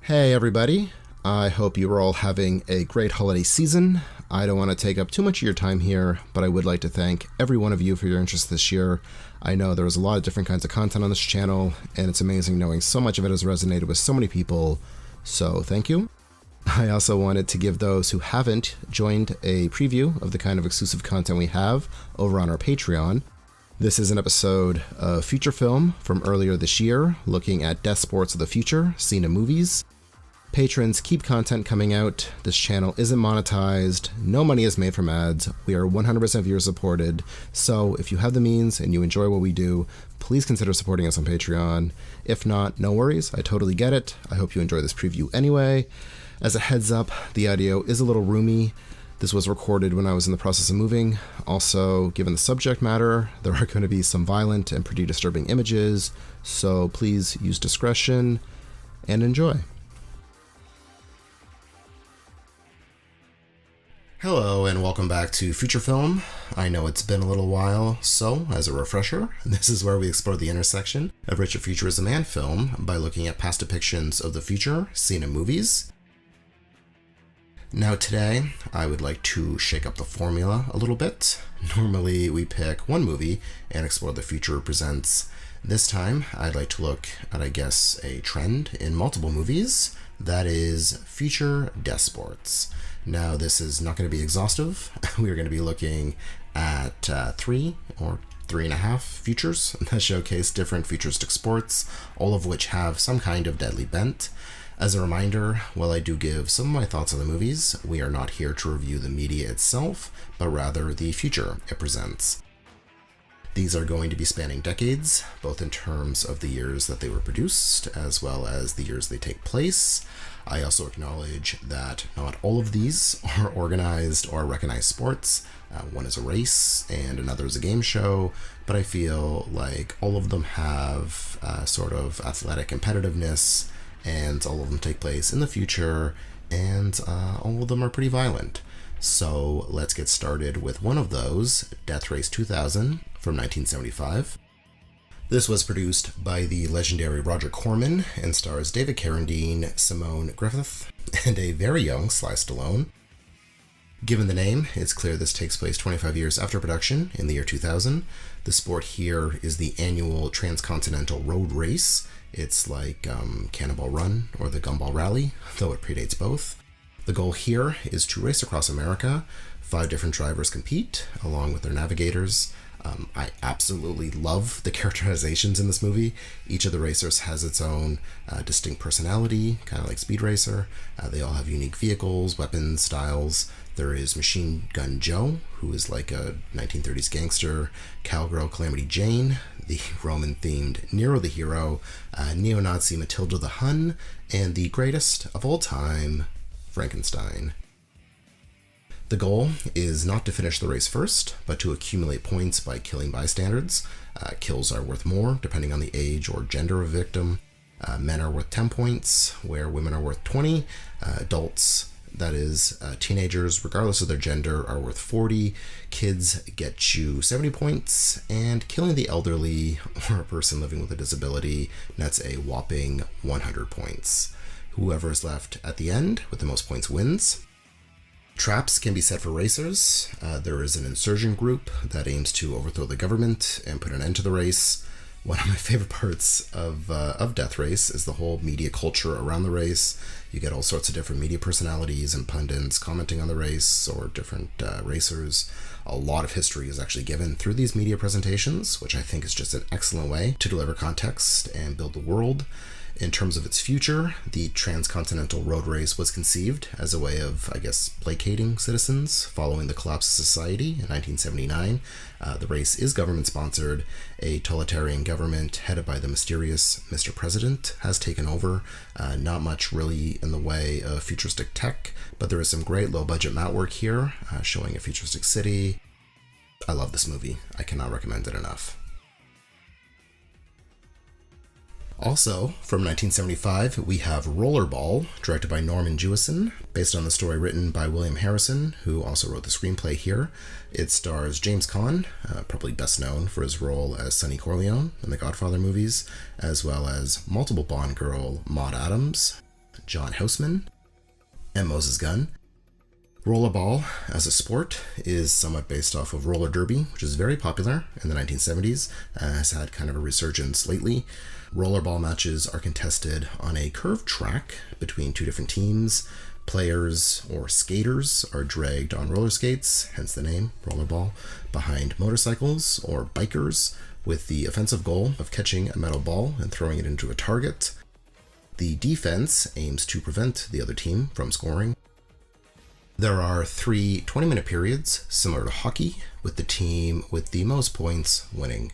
Hey everybody, I hope you are all having a great holiday season. I don't want to take up too much of your time here, but I would like to thank every one of you for your interest this year. I know there was a lot of different kinds of content on this channel, and it's amazing knowing so much of it has resonated with so many people, so thank you. I also wanted to give those who haven't joined a preview of the kind of exclusive content we have over on our Patreon. This is an episode of Futurefilm from earlier this year, looking at death sports of the future, seen in movies. Patrons keep content coming out. This channel isn't monetized. No money is made from ads. We are 100% viewer supported. So if you have the means and you enjoy what we do, please consider supporting us on Patreon. If not, no worries. I totally get it. I hope you enjoy this preview anyway. As a heads up, the audio is a little roomy. This was recorded when I was in the process of moving. Also, given the subject matter, there are going to be some violent and pretty disturbing images. So please use discretion and enjoy. Hello and welcome back to Futurefilm. I know it's been a little while, so as a refresher, this is where we explore the intersection of Richard Futurism and film by looking at past depictions of the future seen in movies. Now today, I would like to shake up the formula a little bit. Normally we pick one movie and explore the future it presents. This time, I'd like to look at, I guess, a trend in multiple movies, that is future death sports. Now, this is not going to be exhaustive. We are going to be looking at 3 or 3.5 futures that showcase different futuristic sports, all of which have some kind of deadly bent. As a reminder, while I do give some of my thoughts on the movies, we are not here to review the media itself, but rather the future it presents. These are going to be spanning decades, both in terms of the years that they were produced, as well as the years they take place. I also acknowledge that not all of these are organized or recognized sports. One is a race and another is a game show, but I feel like all of them have sort of athletic competitiveness, and all of them take place in the future, and all of them are pretty violent. So let's get started with one of those, Death Race 2000 from 1975. This was produced by the legendary Roger Corman and stars David Carradine, Simone Griffith, and a very young Sly Stallone. Given the name, it's clear this takes place 25 years after production in the year 2000. The sport here is the annual transcontinental road race. It's like Cannonball Run or the Gumball Rally, though it predates both. The goal here is to race across America. 5 different drivers compete, along with their navigators. I absolutely love the characterizations in this movie. Each of the racers has its own distinct personality, kind of like Speed Racer. They all have unique vehicles, weapons, styles. There is Machine Gun Joe, who is like a 1930s gangster, Cowgirl Calamity Jane, the Roman-themed Nero the Hero, neo-Nazi Matilda the Hun, and the greatest of all time, Frankenstein. The goal is not to finish the race first, but to accumulate points by killing bystanders. Kills are worth more, depending on the age or gender of victim. Men are worth 10 points, where women are worth 20. Adults, that is, teenagers, regardless of their gender, are worth 40. Kids get you 70 points, and killing the elderly or a person living with a disability nets a whopping 100 points. Whoever is left at the end with the most points wins. Traps can be set for racers. There is an insurgent group that aims to overthrow the government and put an end to the race. One of my favorite parts of Death Race is the whole media culture around the race. You get all sorts of different media personalities and pundits commenting on the race or different racers. A lot of history is actually given through these media presentations, which I think is just an excellent way to deliver context and build the world. In terms of its future, the transcontinental road race was conceived as a way of, I guess, placating citizens following the collapse of society in 1979. The race is government-sponsored. A totalitarian government headed by the mysterious Mr. President has taken over. Not much really in the way of futuristic tech, but there is some great low-budget matte work here, showing a futuristic city. I love this movie. I cannot recommend it enough. Also, from 1975, we have Rollerball, directed by Norman Jewison, based on the story written by William Harrison, who also wrote the screenplay here. It stars James Caan, probably best known for his role as Sonny Corleone in the Godfather movies, as well as multiple Bond girl Maud Adams, John Houseman, and Moses Gunn. Rollerball, as a sport, is somewhat based off of roller derby, which is very popular in the 1970s, has had kind of a resurgence lately. Rollerball matches are contested on a curved track between two different teams. Players, or skaters, are dragged on roller skates, hence the name, rollerball, behind motorcycles, or bikers, with the offensive goal of catching a metal ball and throwing it into a target. The defense aims to prevent the other team from scoring. There are 3 20-minute periods, similar to hockey, with the team with the most points winning.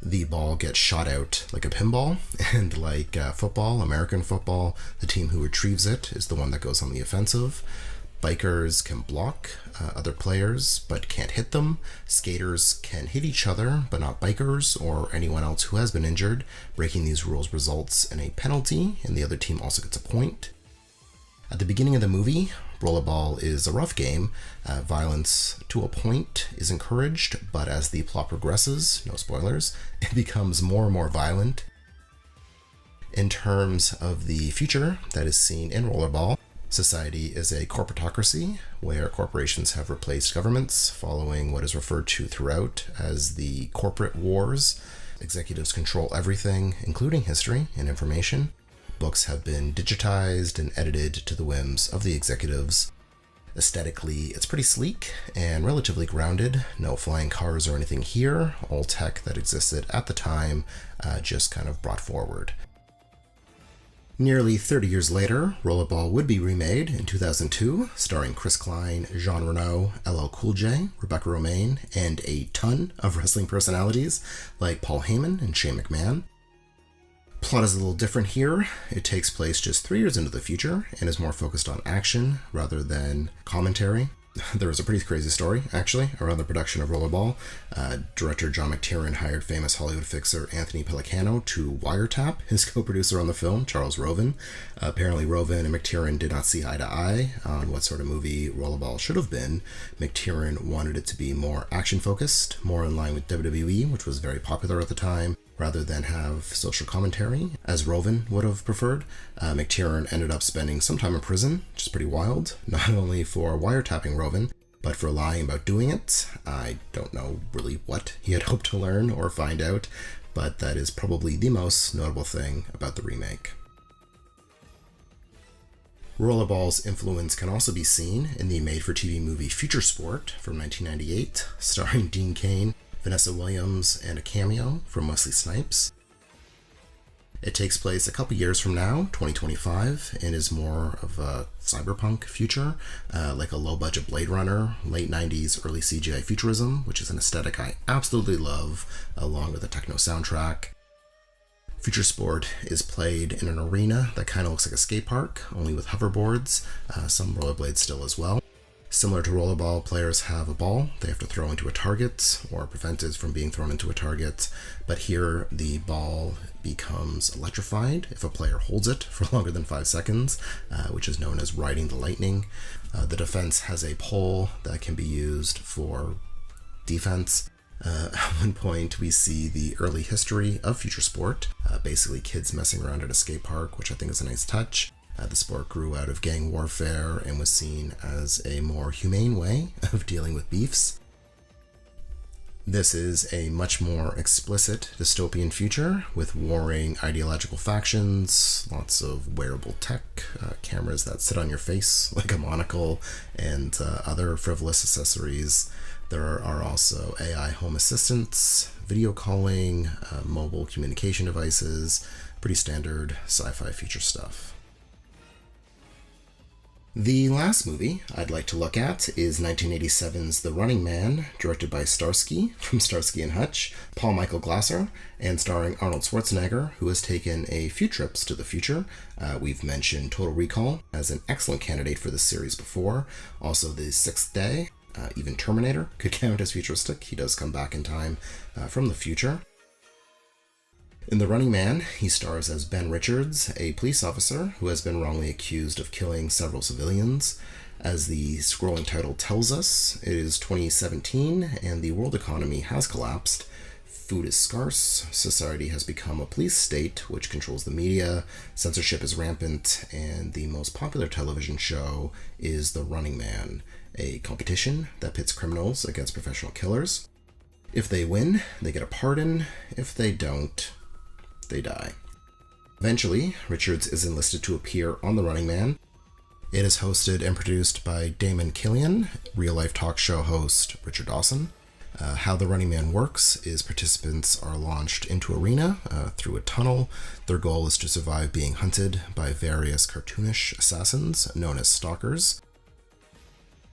The ball gets shot out like a pinball, and like football, American football, the team who retrieves it is the one that goes on the offensive. Bikers can block other players, but can't hit them. Skaters can hit each other, but not bikers or anyone else who has been injured. Breaking these rules results in a penalty, and the other team also gets a point. At the beginning of the movie, Rollerball is a rough game. Violence to a point is encouraged, but as the plot progresses, no spoilers, it becomes more and more violent. In terms of the future that is seen in Rollerball, society is a corporatocracy where corporations have replaced governments, following what is referred to throughout as the corporate wars. Executives control everything, including history and information. Books have been digitized and edited to the whims of the executives. Aesthetically, it's pretty sleek and relatively grounded. No flying cars or anything here. All tech that existed at the time, just kind of brought forward. Nearly 30 years later, Rollerball would be remade in 2002, starring Chris Klein, Jean Reno, LL Cool J, Rebecca Romaine, and a ton of wrestling personalities like Paul Heyman and Shane McMahon. Plot is a little different here. It takes place just 3 years into the future and is more focused on action rather than commentary. There was a pretty crazy story, actually, around the production of Rollerball. Director John McTiernan hired famous Hollywood fixer Anthony Pellicano to wiretap his co-producer on the film, Charles Roven. Apparently, Roven and McTiernan did not see eye to eye on what sort of movie Rollerball should have been. McTiernan wanted it to be more action-focused, more in line with WWE, which was very popular at the time, rather than have social commentary, as Roven would have preferred. McTiernan ended up spending some time in prison, which is pretty wild, not only for wiretapping Roven, but for lying about doing it. I don't know really what he had hoped to learn or find out, but that is probably the most notable thing about the remake. Rollerball's influence can also be seen in the made-for-TV movie Future Sport from 1998, starring Dean Cain, Vanessa Williams, and a cameo from Wesley Snipes. It takes place a couple years from now, 2025, and is more of a cyberpunk future, like a low-budget Blade Runner, late 90s, early CGI futurism, which is an aesthetic I absolutely love, along with a techno soundtrack. Future Sport is played in an arena that kind of looks like a skate park, only with hoverboards, some rollerblades still as well. Similar to Rollerball, players have a ball they have to throw into a target or prevent it from being thrown into a target, but here the ball becomes electrified if a player holds it for longer than 5 seconds, which is known as riding the lightning. The defense has a pole that can be used for defense. At one point, we see the early history of Future Sport, basically kids messing around at a skate park, which I think is a nice touch. The sport grew out of gang warfare and was seen as a more humane way of dealing with beefs. This is a much more explicit dystopian future with warring ideological factions, lots of wearable tech, cameras that sit on your face like a monocle, and other frivolous accessories. There are also AI home assistants, video calling, mobile communication devices, pretty standard sci-fi future stuff. The last movie I'd like to look at is 1987's The Running Man, directed by Starsky from Starsky and Hutch, Paul Michael Glasser, and starring Arnold Schwarzenegger, who has taken a few trips to the future. We've mentioned Total Recall as an excellent candidate for this series before. Also, The Sixth Day, even Terminator could count as futuristic. He does come back in time from the future. In The Running Man, he stars as Ben Richards, a police officer who has been wrongly accused of killing several civilians. As the scrolling title tells us, it is 2017 and the world economy has collapsed. Food is scarce, society has become a police state which controls the media, censorship is rampant, and the most popular television show is The Running Man, a competition that pits criminals against professional killers. If they win, they get a pardon. If they don't, they die. Eventually, Richards is enlisted to appear on The Running Man. It is hosted and produced by Damon Killian, real-life talk show host Richard Dawson. How The Running Man works is participants are launched into arena through a tunnel. Their goal is to survive being hunted by various cartoonish assassins known as stalkers.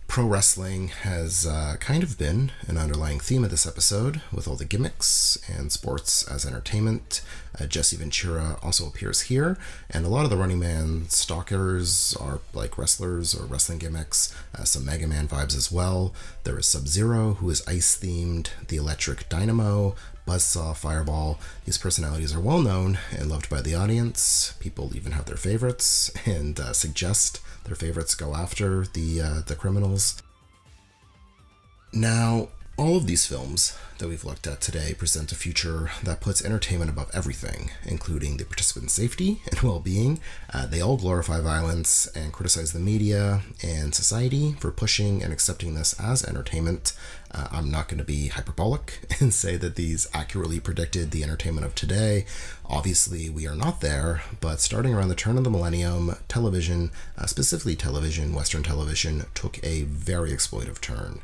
Pro wrestling has kind of been an underlying theme of this episode, with all the gimmicks and sports as entertainment. Jesse Ventura also appears here, and a lot of the Running Man stalkers are like wrestlers or wrestling gimmicks, some Mega Man vibes as well. There is Sub-Zero, who is ice-themed, the Electric Dynamo, Buzzsaw, Fireball. These personalities are well known and loved by the audience. People even have their favorites and suggest their favorites go after the criminals. Now, all of these films that we've looked at today present a future that puts entertainment above everything, including the participants' safety and well-being. They all glorify violence and criticize the media and society for pushing and accepting this as entertainment. I'm not going to be hyperbolic and say that these accurately predicted the entertainment of today. Obviously, we are not there, but starting around the turn of the millennium, television, specifically television, Western television, took a very exploitive turn.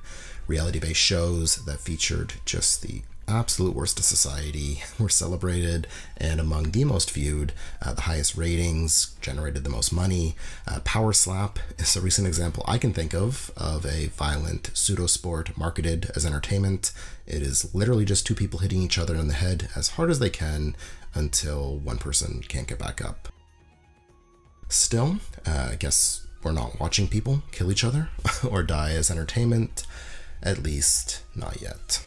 Reality-based shows that featured just the absolute worst of society were celebrated and among the most viewed, the highest ratings, generated the most money. Power Slap is a recent example I can think of a violent pseudo-sport marketed as entertainment. It is literally just two people hitting each other in the head as hard as they can until one person can't get back up. Still, I guess we're not watching people kill each other or die as entertainment. At least, not yet.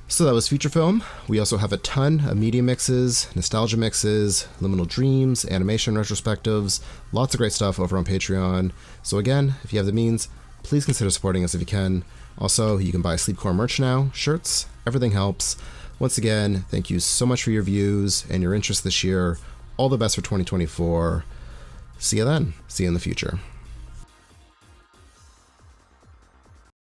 So that was Futurefilm. We also have a ton of media mixes, nostalgia mixes, liminal dreams, animation retrospectives, lots of great stuff over on Patreon. So again, if you have the means, please consider supporting us if you can. Also, you can buy Sleepcore merch now, shirts, everything helps. Once again, thank you so much for your views and your interest this year. All the best for 2024. See you then. See you in the future.